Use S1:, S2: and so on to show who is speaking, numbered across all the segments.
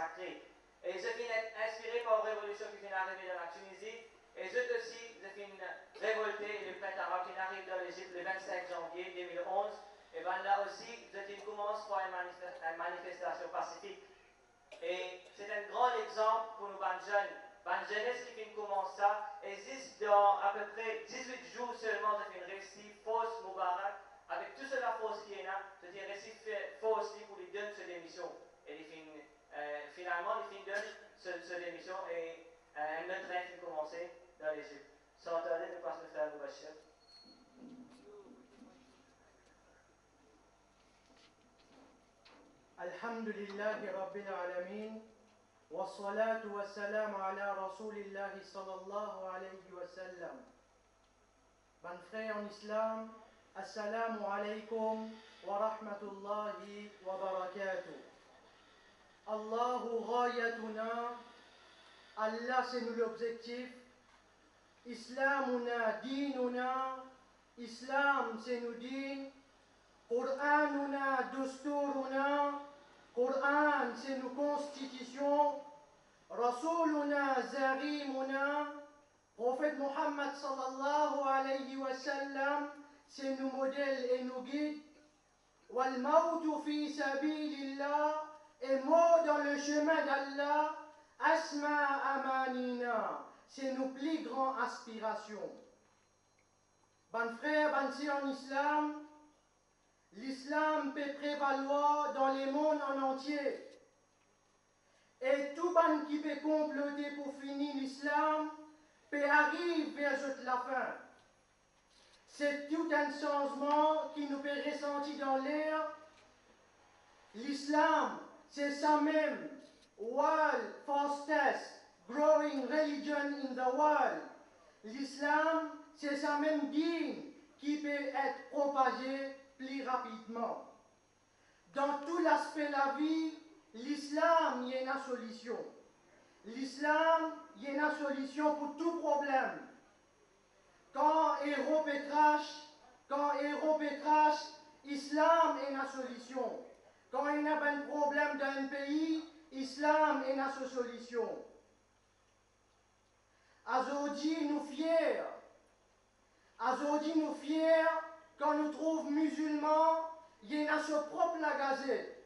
S1: sacré. Et je suis inspiré par la révolution qui vient d'arriver dans la Tunisie. Et je aussi, je suis révolté, le printemps arabe qui arrive dans l'Égypte le 25 janvier 2011. Et bien là aussi, je commence par une manifestation pacifique. Et c'est un grand exemple pour nous, les jeunes. Les jeunesse qui viennent commencer ça, existe dans à peu près 18 jours seulement, je fais une récit fausse Moubarak, avec toute la force qui est là, je dis récit fausse pour lui donner cette émission. Et finalement, ils donnent cette émission et un autre train qui commence dans l'Égypte. Sans tarder, nous passons à faire Moubachir.
S2: Alhamdulillahi Rabbil Alameen. والصلاة والسلام على رسول الله صلى الله عليه وسلم. Mes frères en islam, assalamu alaikum wa rahmatullahi wa barakatuh. Allahu ghayatuna, Allah c'est nous l'objectif. Islamuna dinuna, Islam c'est nous din. Qur'anuna dusturuna, Qur'an c'est nos constitutions. Rasuluna zarimuna, prophète Muhammad sallallahu alayhi wa sallam, c'est nos modèles et nos guides. Wal mawtu fi sabilillah, et mort dans le chemin d'Allah. Asma amanina, c'est nos plus grandes aspirations. Ban frères, ban sœurs en islam, l'islam peut prévaloir dans le monde en entier. Et tout ban qui peut comploter pour finir l'islam peut arriver vers la fin. C'est tout un changement qui nous peut ressentir dans l'air. L'islam, c'est ça même, world fastest growing religion in the world. L'islam, c'est ça même digne qui peut être propagé plus rapidement. Dans tout l'aspect de la vie, l'islam y a une solution. L'islam y a une solution pour tout problème. Quand Europe est trash, l'islam est une solution. Quand il y a un problème dans un pays, l'islam est une solution. Aujourd'hui, nous fiers. Aujourd'hui, nous fiers quand nous trouvons musulmans, il y a son propre la gazette.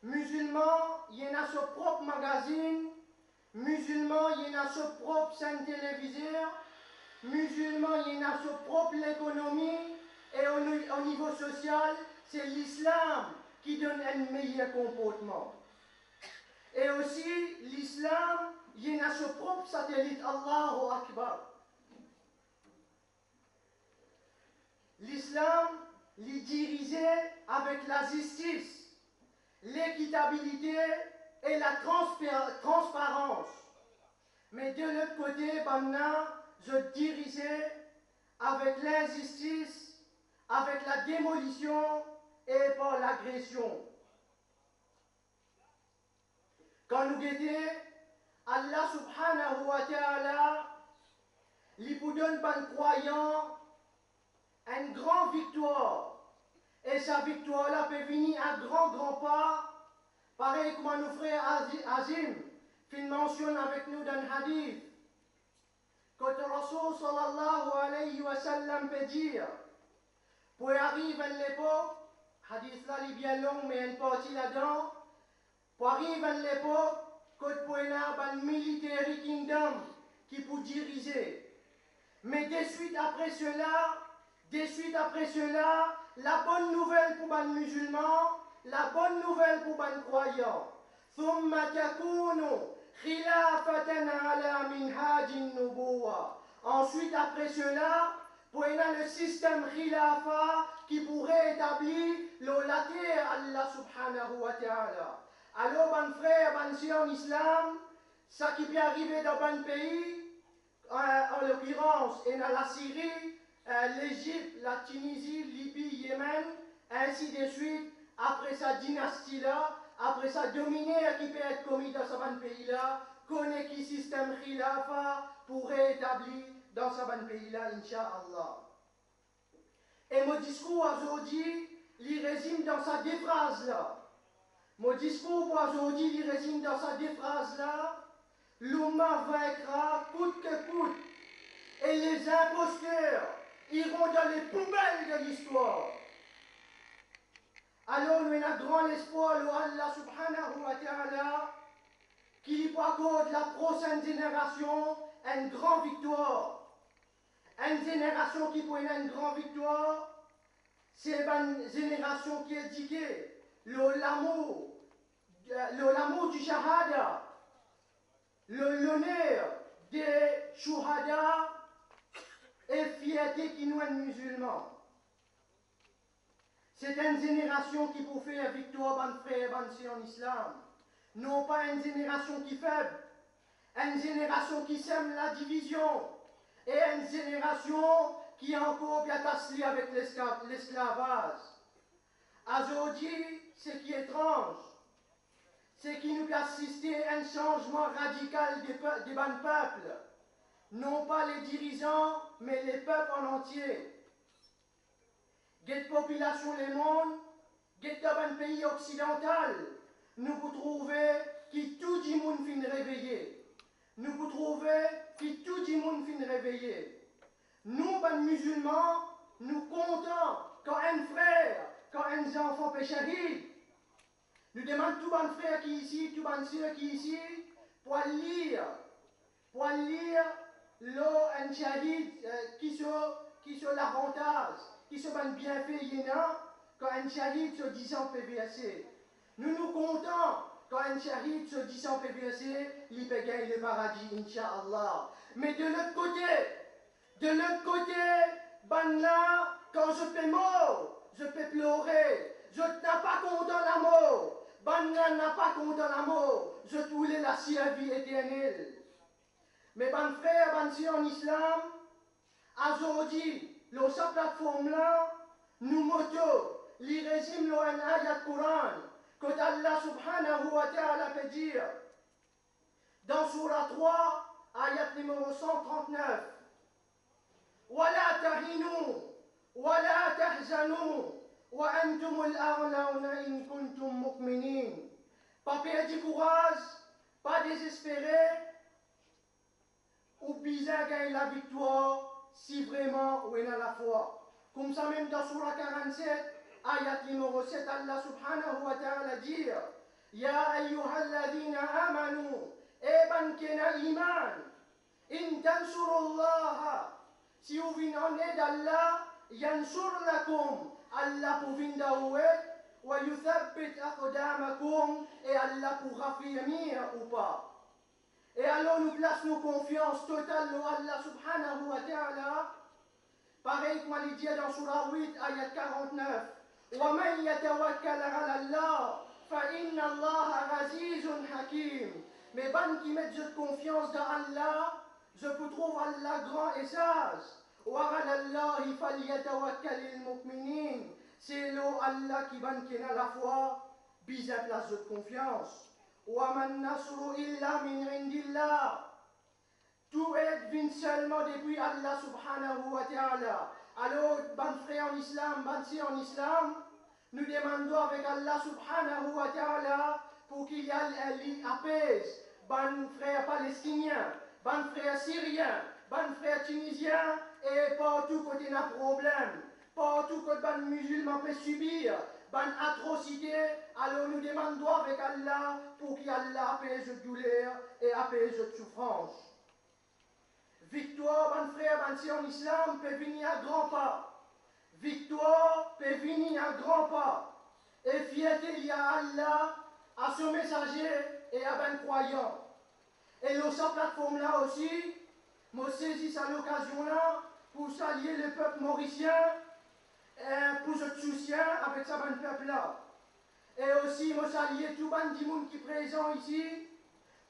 S2: Musulmans, il y a son propre magazine. Musulmans, il y a son propre chaîne télévisée. Musulmans, il y a son propre économie. Et au niveau social, c'est l'islam qui donne un meilleur comportement. Et aussi, l'islam, il y a son propre satellite, Allahu Akbar. L'islam l'est dirigé avec la justice, l'équitabilité et la transparence. Mais de l'autre côté, maintenant, je dirigeais avec l'injustice, avec la démolition et par l'agression. Quand nous guettons, Allah subhanahu wa ta'ala, il nous donne pas de croyants une grande victoire. Et sa victoire-là peut venir à grand pas. Pareil comme nos frères Azim, qu'il mentionne avec nous dans le hadith. Quand le Rasul sallallahu alayhi wa sallam peut dire, pour arriver à l'époque, hadith là il est bien long mais une partie là-dedans, pour arriver à l'époque, quand pour un military kingdom qui peut diriger. Mais de suite après cela, la bonne nouvelle pour les musulmans, la bonne nouvelle pour les croyants. ثم تكون خلافة على منهاج النبوة. Ensuite, après cela, pour le système khilafa qui pourrait établir la terre Allah subhanahu wa ta'ala. Alors, mes frères, mes sœurs en islam, ça qui peut arriver dans un pays, en l'occurrence, et dans la Syrie, l'Égypte, la Tunisie, Libye, Yémen, ainsi de suite, après sa dynastie-là, après sa dominée qui peut être commis dans ce pays-là, connaît qui système khilafa pourrait établir dans ce pays-là, Inch'Allah. Et mon discours aujourd'hui, il résume dans sa deux phrases-là. Mon discours pour aujourd'hui, il résume dans sa deux phrases-là. L'Oumma vaincra coûte que coûte. Et les imposteurs iront dans les poubelles de l'histoire. Alors nous avons grand espoir, Allah subhanahu wa ta'ala, qui accorde la prochaine génération une grande victoire. Une génération qui pour une grande victoire, c'est une génération qui est éduquée, l'amour du shahada, l'honneur des shuhada et fierté qui nous est musulmans. C'est une génération qui peut faire victoire, ban frère, ban sœur en islam. Non pas une génération qui est faible, une génération qui sème la division, et une génération qui est encore bien tassée avec l'esclavage. Aujourd'hui, ce qui est étrange, c'est qu'il nous assister à un changement radical des bons peuples. Non pas les dirigeants, mais les peuples en entier. Cette population du monde, dans un pays occidental, nous pouvons trouver que tout le monde finit réveillé. Nous pouvons trouver que tout le monde finit réveillé. Nous, les musulmans, nous comptons quand un frère, quand un enfant fait shahid. Nous demandons tout les frères qui ici, tout les sœurs qui ici, pour lire un shahid qui sont l'avantage, qui sont un bienfait quand un shahid se disant PVC. Nous nous comptons quand un shahid se disant PVC, il peut gagner le paradis, Inch'Allah. Mais de l'autre côté, ben là, quand je peux mort, je peux pleurer. Je n'ai pas content la mort. Ben là, n'a pas content la mort. Je voulais la vie éternelle. Mais ben frère, ben sœur en islam, aujourd'hui, dans cette plateforme-là, nous moto, les résume un ayat Coran, que Allah subhanahu wa ta'ala peut dire, dans Surah 3, ayat numéro 139. ولا تهنوا ولا تحزنوا وأنتم الأعلون إن كنتم مؤمنين. Pas perdre du courage, pas désespérer, ou bien gagner la victoire si vraiment on a la foi. Comme ça même dans Surah 47, ayat numéro 7, Allah subhanahu wa ta'ala dit Ya ayyuhalladhina amanu, eban kena iman, in tansurullaha. Si vous venez en aide d'Allah, yansur lakum, Allah pour venir d'Aouet, wa yuthabbit aqdamakum, et Allah pour raffermir ou pas. Et alors nous plaçons nos confiances totales à Allah subhanahu wa ta'ala, pareil comme il dit dans Surah 8, ayat 49. وَمَنْ يَتَوَكَّلَ عَلَى اللَّهِ فَإِنَّ اللَّهَ عَزِيزٌ حَكِيمٌ. Mais ban qui mettent de confiance dans Allah, je peux trouver Allah grand et sage. وَعَلَى اللَّهِ فَلْيَتَوَكَّلِ الْمُؤْمِنِينَ. C'est Allah qui ban qui a la foi, bise à place de confiance. وَمَا النَّصْرُ إِلَّا مِنْ عِنْدِ اللَّهِ. Tout aide vient seulement depuis Allah subhanahu wa ta'ala. Alors, ban frère en islam, ban sœur en islam, nous demandons avec Allah subhanahu wa ta'ala pour qu'il y ait apaise. Ban frère palestinien, ban frère syrien, ban frère tunisien, et partout côté n'a problème. Partout côté ban musulman peut subir, ban atrocité, alors nous demandons avec Allah pour qu'il Allah apaise la douleur et apaise la souffrance. Victoire, ban frère, ban sœur en islam, peut venir à grands pas. Victoire peut venir à grands pas. Et fierté, il y a Allah à son messager et à ben croyant. Et dans cette plateforme-là aussi, je saisis à l'occasion-là pour saluer le peuple mauricien, pour ce soutien avec ce bon peuple-là. Et aussi, je salue tout le monde qui est présent ici,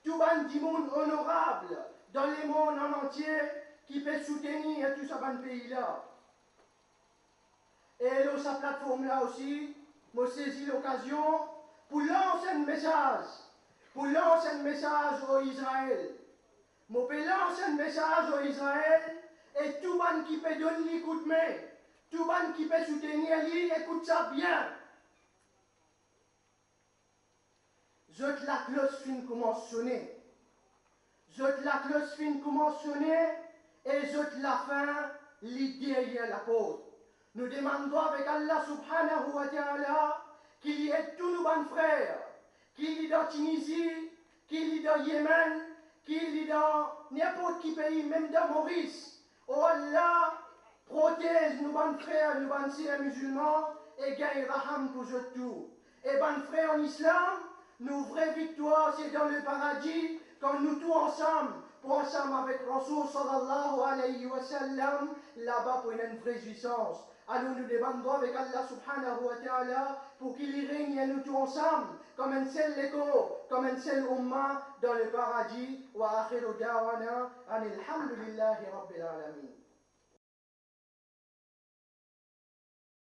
S2: tout le monde honorable dans le monde en entier qui peut soutenir tout ce bon pays-là. Et dans cette plateforme-là aussi, je saisis l'occasion pour lancer un message au Israël. Je peux lancer un message au Israël et tout le monde qui peut donner coup de main, tout le monde qui peut soutenir lui, écoute ça bien. Zot la cloche fin commence sonner. Zot la cloche fin commence sonner et zot la fin l'idée derrière la porte. Nous demandons avec Allah subhanahu wa ta'ala qu'il y ait tous nos bons frères, qu'il y ait dans Tunisie, qu'il y ait dans Yémen, qu'il y ait dans n'importe quel pays, même dans Maurice. Oh Allah, protège nos bons frères, nos bons sœurs musulmans et gagne raham pour eux tous. Et bons frères en islam, nos vraies victoires, c'est dans le paradis, quand nous tous ensemble, pour ensemble avec Rasoul sallallahu alayhi wa sallam, là-bas pour une vraie jouissance. Alors nous demandons avec Allah subhanahu wa ta'ala pour qu'il y règne à nous tous ensemble, comme un seul écho, comme un seul umma dans le paradis. Wa akhiru da'wana anil hamdulillahi rabbil alamin.